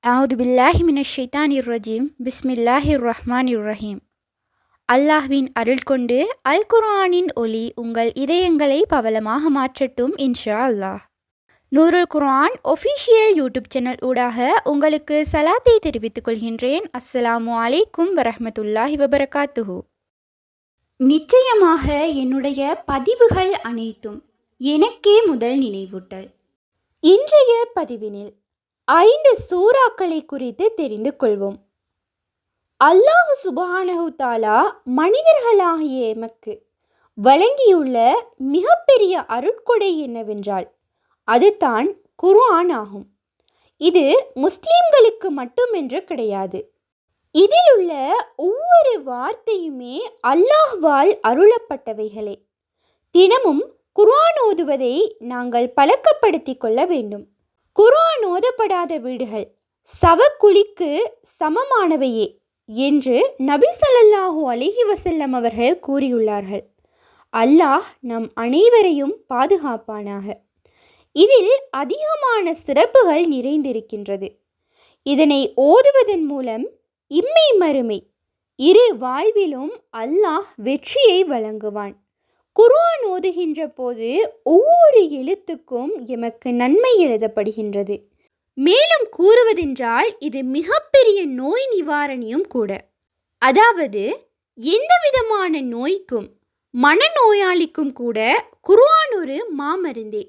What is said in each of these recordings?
அவுது பில்லாஹி மினஷ் ஷைத்தானிர் ரஜீம் பிஸ்மில்லாஹிர் ரஹ்மானிர் ரஹீம். அல்லாஹ்வின் அருள் கொண்டு அல் குர்ஆனின் ஒளி உங்கள் இதயங்களை பவளமாக மாற்றட்டும் இன்ஷா அல்லாஹ். நூருல் குர்ஆன் ஒஃபிஷியல் யூடியூப் சேனல் ஊடாக உங்களுக்கு சலாத்தை தெரிவித்துக் கொள்கின்றேன். அஸ்ஸலாமு அலைக்கும் வரஹ்மத்துல்லாஹி வபரகாத்துஹு. நிச்சயமாக என்னுடைய பதிவுகள் அனைத்தும் எனக்கே முதல் நினைவூட்டல். இன்றைய பதிவினில் 5 சூறாக்களை குறித்து தெரிந்து கொள்வோம். அல்லாஹ் சுப்ஹானஹு தஆலா மனிதர்களாகிய எமக்கு வழங்கியுள்ள மிகப்பெரிய அருட்கொடை என்னவென்றால் அதுதான் குர்ஆன் ஆகும். இது முஸ்லிம்களுக்கு மட்டுமென்று கிடையாது. இதில் உள்ள ஒவ்வொரு வார்த்தையுமே அல்லாஹ்வால் அருளப்பட்டவைகளே. தினமும் குர்ஆன் ஓதுவதை நாங்கள் பழக்கப்படுத்திக் கொள்ள வேண்டும். குர்ஆன் ஓதப்படாத வீடுகள் சவக்குழிக்கு சமமானவையே என்று நபி ஸல்லல்லாஹு அலைஹி வஸல்லம் அவர்கள் கூறியுள்ளார்கள். அல்லாஹ் நம் அனைவரையும் பாதுகாப்பானாக. இதில் அதிகமான சிறப்புகள் நிறைந்திருக்கின்றது. இதனை ஓதுவதன் மூலம் இம்மை மறுமை இரு வாழ்விலும் அல்லாஹ் வெற்றியை வழங்குவான். குர்ஆன் ஓதுகின்ற போது ஒவ்வொரு எழுத்துக்கும் எமக்கு நன்மை எழுதப்படுகின்றது. மேலும் கூறுவதென்றால் இது மிகப்பெரிய நோய் நிவாரணியும் கூட. அதாவது எந்த விதமான நோய்க்கும் மனநோயாளிக்கும் கூட குர்ஆன் ஒரு மாமருந்தே.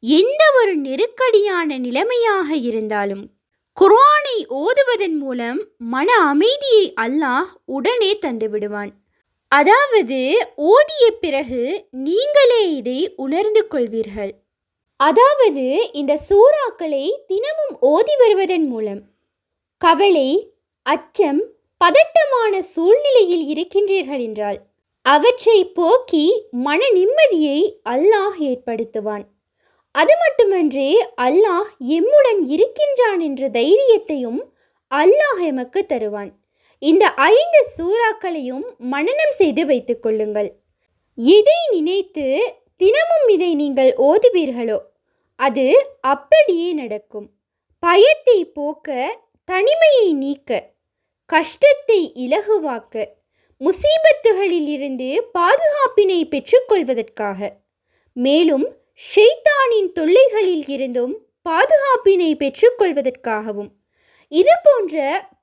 எந்த ஒரு நெருக்கடியான நிலைமையாக இருந்தாலும் குர்ஆனை ஓதுவதன் மூலம் மன அமைதியை அல்லாஹ் உடனே தந்து விடுவான். அதாவது ஓதிய பிறகு நீங்களே இதை உணர்ந்து கொள்வீர்கள். அதாவது இந்த சூறாக்களை தினமும் ஓதி வருவதன் மூலம் கவலை, அச்சம், பதட்டமான சூழ்நிலையில் இருக்கின்றீர்கள் என்றால் அவற்றை போக்கி மன நிம்மதியை அல்லாஹ் ஏற்படுத்துவான். அது மட்டுமன்றி அல்லாஹ் எம்முடன் இருக்கின்றான் என்ற தைரியத்தையும் அல்லாஹ் எமக்கு தருவான். இந்த 5 சூறாக்களையும் மனனம் செய்து வைத்துக் கொள்ளுங்கள். எதை நினைத்து தினமும் இதை நீங்கள் ஓதுவீர்களோ அது அப்படியே நடக்கும். பயத்தை போக்க, தனிமையை நீக்க, கஷ்டத்தை இலகுவாக்க, முசீபத்துகளில் இருந்து பாதுகாப்பினை பெற்றுக்கொள்வதற்காக, மேலும் ஷைத்தானின் தொல்லைகளில் இருந்தும் பாதுகாப்பினை பெற்றுக்கொள்வதற்காகவும் இது போன்ற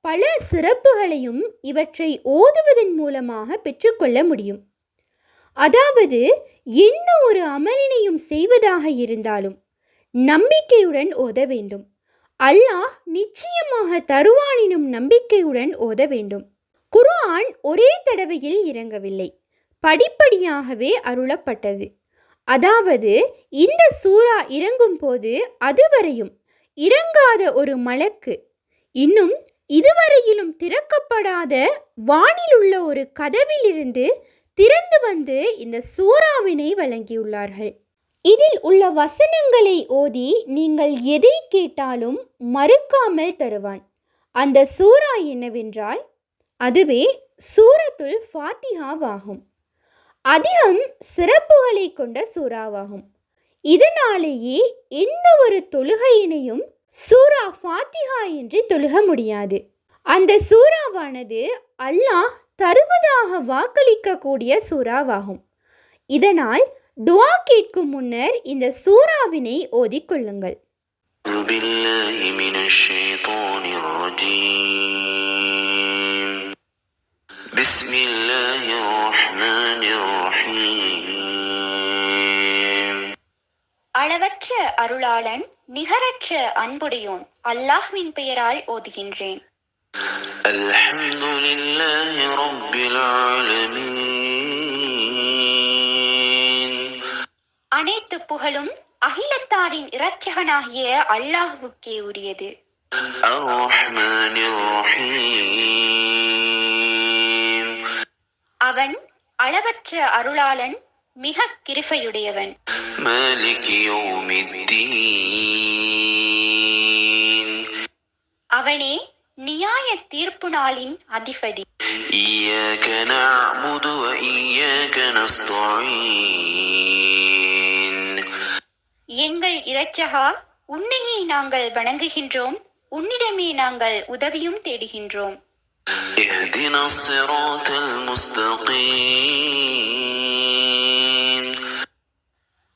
பல சிறப்புகளையும் இவற்றை ஓதுவதன் மூலமாக பெற்றுக்கொள்ள முடியும். அதாவது எந்த ஒரு அமலினையும் செய்வதாக இருந்தாலும் நம்பிக்கையுடன் ஓத வேண்டும். அல்லாஹ் நிச்சயமாக தருவானினும் நம்பிக்கையுடன் ஓத வேண்டும். குர்ஆன் ஒரே தடவையில் இறங்கவில்லை, படிப்படியாகவே அருளப்பட்டது. அதாவது இந்த சூரா இறங்கும் போது அதுவரையும் இறங்காத ஒரு மலக்கு, இன்னும் இதுவரையிலும் திறக்கப்படாத வானிலுள்ள ஒரு கதவிலிருந்து திறந்து வந்து இந்த சூறாவினை வழங்கியுள்ளார்கள். இதில் உள்ள வசனங்களை ஓதி நீங்கள் எதை கேட்டாலும் மறுக்காமல் தருவான். அந்த சூரா என்னவென்றால் அதுவே சூரத்துல் ஃபாத்திஹாவாகும். அதிகம் சிறப்புகளை கொண்ட சூறாவாகும். இதனாலேயே எந்த ஒரு தொழுகையினையும் சூரா ஃபாத்திஹா என்று தொழுக முடியாது. அந்த சூறாவானது அல்லாஹ் தருவதாக வாக்களிக்கக்கூடிய சூறாவாகும். இதனால் துஆ கேட்கும் முன்னர் இந்த சூறாவினை ஓதிக்கொள்ளுங்கள். அளவற்ற அருளாளன், நிகரற்ற அன்புடையோன் அல்லாஹ்வின் பெயரால் ஓதுகின்றேன். அல்ஹம்துலில்லாஹி ரப்பில் ஆலமீன். அனைத்து புகழும் அகிலத்தாரின் இரட்சகனாகிய அல்லாஹ்வுக்கே உரியது. அர்-ரஹ்மானிர் ரஹீம். அவன் அளவற்ற அருளாளன், மிக கிருபையுடையவன். அவனே நியாய தீர்ப்பு நாளின் அதிபதி. எங்கள் இரட்சகா, உன்னையே நாங்கள் வணங்குகின்றோம், உன்னிடமே நாங்கள் உதவியும் தேடுகின்றோம். اهدنا الصراط المستقيم.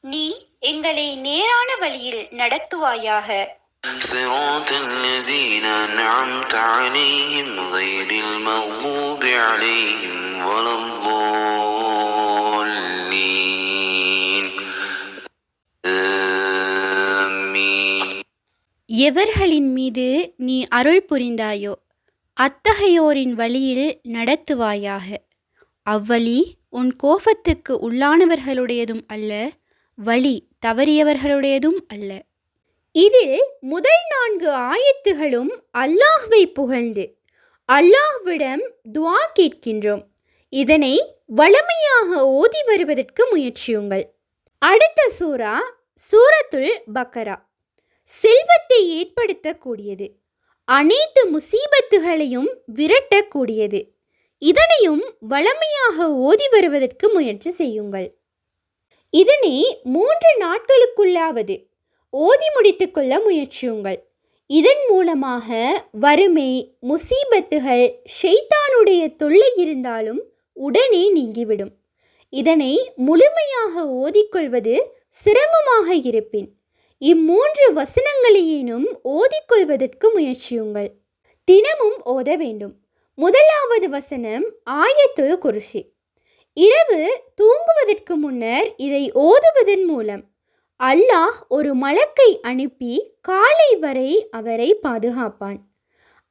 நீ எங்களை நேரான வழியில் நடத்துவாயாக. صراط الذين أنعمت عليهم غير المغضوب عليهم ولا الضالين. آمين. எவர்களின் மீது நீ அருள் புரிந்தாயோ அத்தகையோரின் வழியில் நடத்துவாயாக. அவ்வழி உன் கோபத்துக்கு உள்ளானவர்களுடையதும் அல்ல, வழி தவறியவர்களுடையதும் அல்ல. இதில் முதல் 4 ஆயத்துகளும் அல்லாஹ்வை புகழ்ந்து அல்லாஹ்விடம் துஆ கேட்கின்றோம். இதனை வழமையாக ஓதி வருவதற்கு முயற்சியுங்கள். அடுத்த சூரா சூரத்துல் பக்கரா. செல்வத்தை ஏற்படுத்தக்கூடியது, அனைத்து முசீபத்துகளையும் விரட்டக்கூடியது. இதனையும் வழமையாக ஓதி வருவதற்கு முயற்சி செய்யுங்கள். இதனை 3 நாட்களுக்குள்ளாவது ஓதி முடித்துக்கொள்ள முயற்சியுங்கள். இதன் மூலமாக வறுமை, முசீபத்துகள், ஷைத்தானுடைய தொல்லை இருந்தாலும் உடனே நீங்கிவிடும். இதனை முழுமையாக ஓதிக்கொள்வது சிரமமாக இருப்பின் 3 வசனங்களையேனும் ஓதிக்கொள்வதற்கு முயற்சியுங்கள். தினமும் ஓத வேண்டும். முதலாவது வசனம் ஆயத்துல் குர்சி. இரவு தூங்குவதற்கு முன்னர் இதை ஓதுவதன் மூலம் அல்லாஹ் ஒரு மலக்கை அனுப்பி காலை வரை அவரை பாதுகாப்பான்.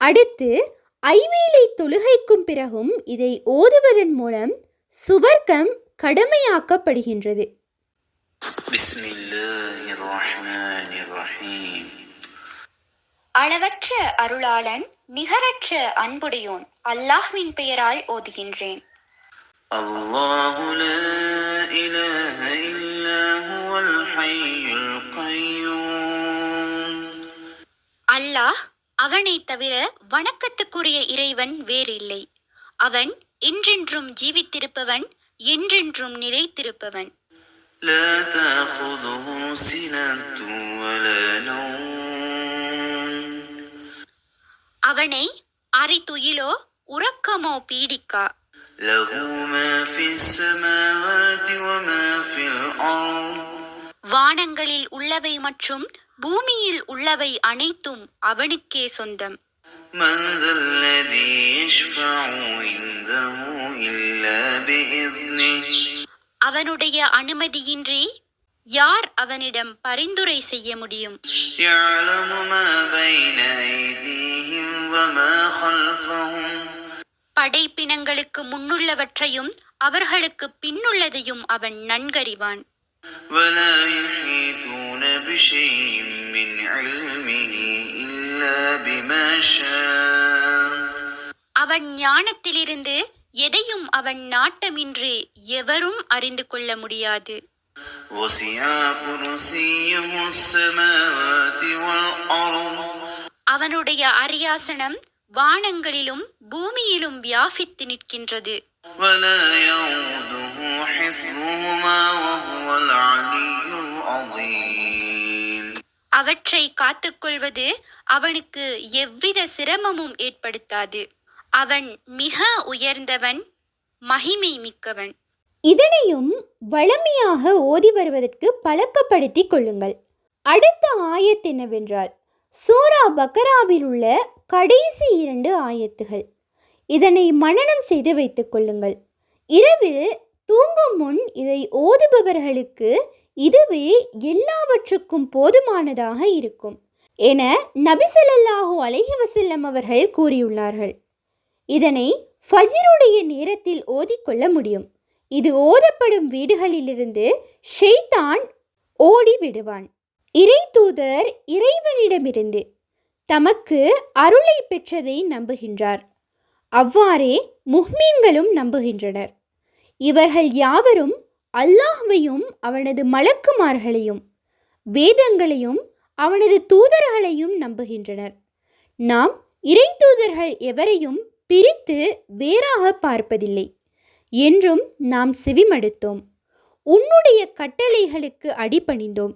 அடுத்து ஐவேளை தொழுகைக்கும் பிறகும் இதை ஓதுவதன் மூலம் சுவர்க்கம் கடமையாக்கப்படுகின்றது. அளவற்ற அருளாளன், நிகரற்ற அன்புடையோன் அல்லாஹ்வின் பெயரால் ஓதுகின்றேன். அல்லாஹு லா இலாஹ இல்லா ஹுவல் ஹய்யுல் கய்யூம். அல்லாஹ், அவனை தவிர வணக்கத்துக்குரிய இறைவன் வேறில்லை. அவன் என்றென்றும் ஜீவித்திருப்பவன், என்றென்றும் நிலைத்திருப்பவன். லா தஅഖுதுஹு சினத்துன் வலா நௌம். அவனை அரிதுயிலோ உறக்கமோ பீடிக்கா. லஹு மா ஃபிஸ் ஸமாவாதி வ மா ஃபில் அர்த். வானங்களில் உள்ளவை மற்றும் பூமியில் உள்ளவை அனைத்தும் அவனுக்கே சொந்தம். மன் தல்லதி யஷ்ஃபஉ இன்தஹு இல்லா பிஇذنஹி. அவனுடைய அனுமதியின்றி யார் அவனிடம் பரிந்துரை செய்ய முடியும்? யஅலமு மா பைன ஐதீஹிம் வ மா கல்ஃபஹும். படைப்பினங்களுக்கு முன்னுள்ளவற்றையும் அவர்களுக்கு பின்னுள்ளதையும் அவன் நன்கறிவான். ولا يحيطون بشيء من علمه إلا بما شاء. அவன் ஞானத்திலிருந்து எதையும் அவன் நாட்டமின்றி எவரும் அறிந்து கொள்ள முடியாது. وسع كرسيه السماوات والأرض. அவனுடைய அரியாசனம் வானங்களிலும் பூமியிலும் வியாபித்து நிற்கின்றது. ولا يؤوده حفظهما وهو العلي العظيم. அவற்றை காத்துக்கொள்வது அவனுக்கு எவ்வித சிரமமும் ஏற்படுத்தாது. அவன் மிக உயர்ந்தவன், மகிமை மிக்கவன். இதனையும் வழமையாக ஓதி வருவதற்கு பழக்கப்படுத்திக் கொள்ளுங்கள். அடுத்த ஆயத் என்னவென்றால் சூரா பக்கராவில் உள்ள கடைசி 2 ஆயத்துகள். இதனை மனனம் செய்து வைத்துக் கொள்ளுங்கள். இரவில் தூங்கும் முன் இதை ஓதுபவர்களுக்கு இதுவே எல்லாவற்றுக்கும் போதுமானதாக இருக்கும் என நபி ஸல்லல்லாஹு அலைஹி வஸல்லம் அவர்கள் கூறியுள்ளார்கள். இதனை ஃபஜ்ருடைய நேரத்தில் ஓதிக்கொள்ள முடியும். இது ஓதப்படும் வீடுகளிலிருந்து ஷைத்தான் ஓடி விடுவான். இறை தூதர் இறைவனிடமிருந்து தமக்கு அருளை பெற்றதை நம்புகின்றார். அவ்வாறே முஹ்மீன்களும் நம்புகின்றனர். இவர்கள் யாவரும் அல்லாஹ்வையும் அவனது மலக்குமார்களையும் வேதங்களையும் அவனது தூதர்களையும் நம்புகின்றனர். நாம் இறை தூதர்கள் எவரையும் பிரித்து வேறாக பார்ப்பதில்லை என்றும் நாம் செவிமடுத்தோம். உன்னுடைய கட்டளைகளுக்கு அடிபணிந்தோம்.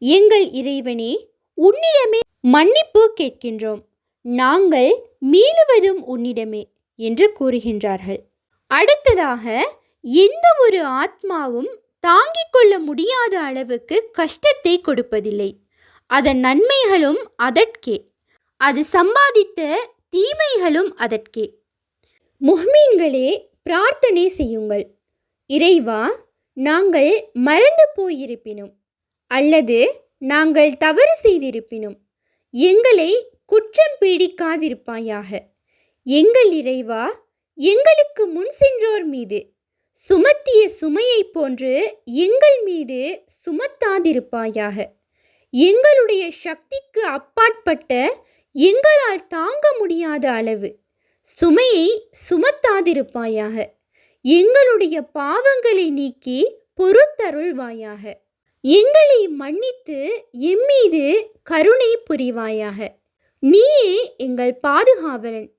எங்கள் இறைவனே, உன்னிடமே மன்னிப்பு கேட்கின்றோம், நாங்கள் மீளுவதும் உன்னிடமே என்று கூறுகின்றார்கள். அடுத்ததாக, எந்த ஒரு ஆத்மாவும் தாங்கிக் கொள்ள முடியாத அளவுக்கு கஷ்டத்தை கொடுப்பதில்லை. அதன் நன்மைகளும் அதற்கே, அது சம்பாதித்த தீமைகளும் அதற்கே. முஹ்மீன்களே, பிரார்த்தனை செய்யுங்கள். இறைவா, நாங்கள் மறந்து போயிருப்பினும் அல்லது நாங்கள் தவறு செய்திருப்பினும் எங்களை குற்றம் பீடிக்காதிருப்பாயாக. எங்கள் இறைவா, எங்களுக்கு முன் சென்றோர் மீது சுமத்திய சுமையை போன்று எங்கள் மீது சுமத்தாதிருப்பாயாக. எங்களுடைய சக்திக்கு அப்பாற்பட்ட, எங்களால் தாங்க முடியாத அளவு சுமையை சுமத்தாதிருப்பாயாக. எங்களுடைய பாவங்களை நீக்கி பொறுத்தருள்வாயாக. எங்களை மன்னித்து எம்மீது கருணை புரிவாயாக. நீயே எங்கள் பாதுகாவலன்.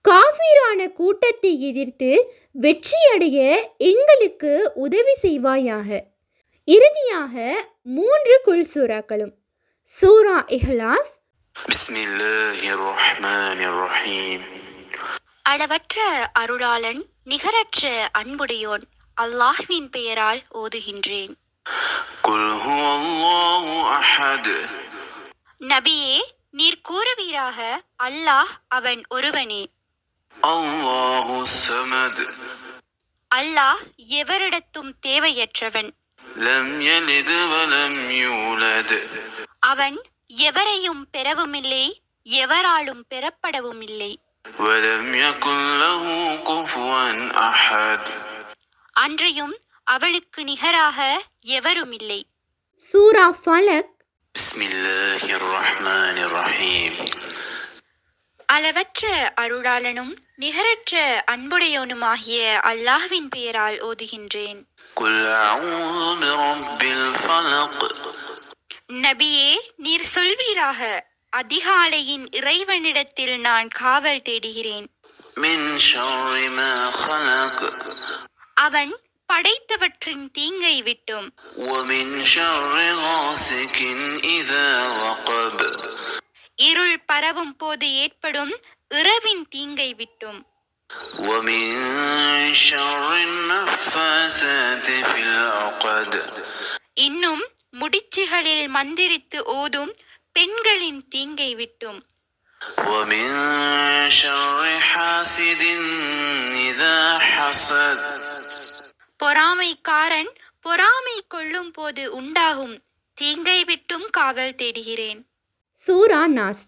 காஃபிரான கூட்டத்தை எதிர்த்து வெற்றியடைய எங்களுக்கு உதவி செய்வாயாக. இறுதியாக 3 குல் சூறாக்களும். சூரா இஹ்லாஸ். பிஸ்மில்லாஹிர் ரஹ்மானிர் ரஹீம். அளவற்ற அருளாளன், நிகரற்ற அன்புடையோன் அல்லாஹ்வின் பெயரால் ஓதுகின்றேன். குல் ஹுவல்லாஹு அஹத். நபியே, நீர் கூறுவீராக, அல்லாஹ் அவன் ஒருவனே. அல்லாஹு ஸமத். அல்லாஹ் எவரிடத்தும் தேவையற்றவன். லம் யலித் வலம் யூலத். அவன் எவரையும் பெறவுமில்லை, எவராலும் பெறப்படவும் இல்லை. வலம் யகுல் லஹு குஃபுவன் அஹத். அன்றியும் அவனுக்கு நிகராக எவருமில்லை. சூரா ஃபலக். பிஸ்மில்லாஹிர் ரஹ்மானிர் ரஹீம். அளவற்ற அருளாளனும் நிகரற்ற அன்புடையோனுமாகிய அல்லாஹ்வின் பெயரால் ஓதுகின்றேன். குல் அஊது பிரப்பில் ஃபலக். நபியே, நீர் சொல்வீராக, அதிகாலையின் இறைவனிடத்தில் நான் காவல் தேடுகிறேன். மின் ஷர்ரி மா ஹலக். அவன் படைத்தவற்றின் தீங்கை விட்டும். வமின் ஷர்ரி காசிகின் இதா வகப். இருள் பரவும் போது ஏற்படும் இரவின் தீங்கை விட்டும். வமின் ஷர்ரி நஃபாஸாதி ஃபில் உகத். இன்னும் முடிச்சுகளில் மந்திரித்து ஓதும் பெண்களின் தீங்கை விட்டும். வமின் ஷர்ரி ஹாசிதின் இதா ஹஸத். பொறாமைக்காரன் பொறாமை கொள்ளும் போது உண்டாகும் தீங்கை விட்டும் காவல் தேடுகிறேன். சூரா நாஸ்.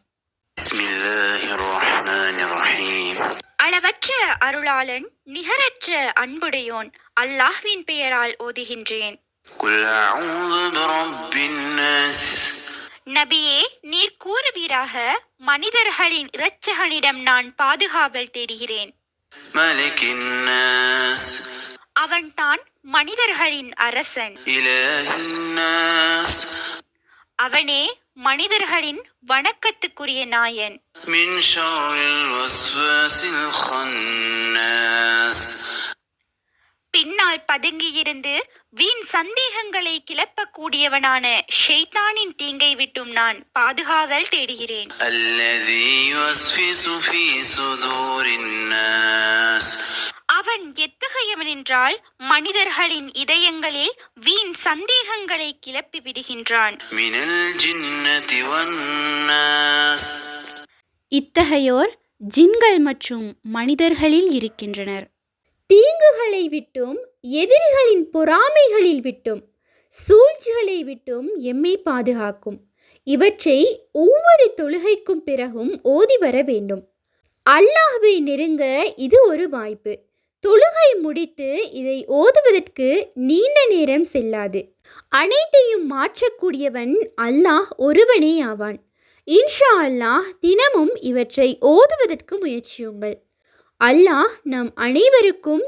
பிஸ்மில்லாஹிர் ரஹ்மானிர் ரஹீம். அளவற்ற அருளாளன், நிகரற்ற அன்புடையோன் அல்லாஹ்வின் பெயரால் ஓதுகின்றேன். குல் அஊது பிரப்பின் நாஸ். நபியே, நீர் கூறுவீராக, மனிதர்களின் இரட்சகனிடம் நான் பாதுகாவல் தேடுகிறேன். மலிகின் நாஸ். அவன்தான் மனிதர்களின் அரசன். இலாஹின் நாஸ். அவனே மனிதர்களின் வணக்கத்துக்குரிய நாயன். மின் ஷர்ரில் வஸ்வாஸில் கன்னாஸ். பின்னால் பதுங்கியிருந்து வீண் சந்தேகங்களை கிளப்பக்கூடியவனான ஷைத்தானின் தீங்கை விட்டும் நான் பாதுகாவல் தேடுகிறேன். அல்லதி யுஸ்விசு ஃபீ சுதூரின் நாஸ். அவன் எத்தகையவன் என்றால், மனிதர்களின் இதயங்களில் வீண் சந்தேகங்களை கிளப்பி விடுகின்றான். மினல் ஜின்னதி வன் நாஸ். இத்தகையோர் ஜின்கள் மற்றும் மனிதர்களில் இருக்கின்றனர். தீங்குகளை விட்டும், எதிரிகளின் பொறாமைகளில் விட்டும், சூழ்ச்சிகளை விட்டும் எம்மை பாதுகாக்கும். இவற்றை ஒவ்வொரு தொழுகைக்கும் பிறகும் ஓதி வர வேண்டும். அல்லாஹ்வை நெருங்க இது ஒரு வாய்ப்பு. தொழுகை முடித்து இதை ஓதுவதற்கு நீண்ட நேரம் செல்லாது. அனைத்தையும் மாற்றக்கூடியவன் அல்லாஹ் ஒருவனே ஆவான். இன்ஷா அல்லாஹ் தினமும் இவற்றை ஓதுவதற்கு முயற்சியுங்கள். அல்லாஹ் நம் அனைவருக்கும்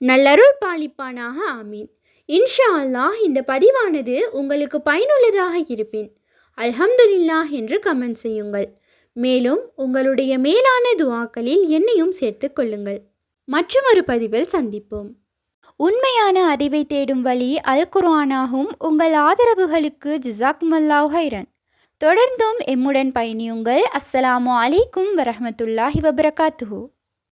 நல்லருள் பாலிப்பானாக. ஆமீன். இன்ஷா அல்லாஹ் இந்த பதிவானது உங்களுக்கு பயனுள்ளதாக இருப்பேன். அல்ஹம்துலில்லாஹ் என்று கமெண்ட் செய்யுங்கள். மேலும் உங்களுடைய மேலான துஆக்களில் என்னையும் சேர்த்து கொள்ளுங்கள். மற்றொரு பதிவில் சந்திப்போம். உண்மையான அறிவை தேடும் வழி அல் குர்ஆனாகும். உங்கள் ஆதரவுகளுக்கு ஜஸாக்குமுல்லாஹ் ஹைரன். தொடர்ந்தும் எம்முடன் பயணியுங்கள். அஸ்ஸலாமு அலைக்கும் வரஹ்மத்துல்லாஹி வபரகாத்துஹு.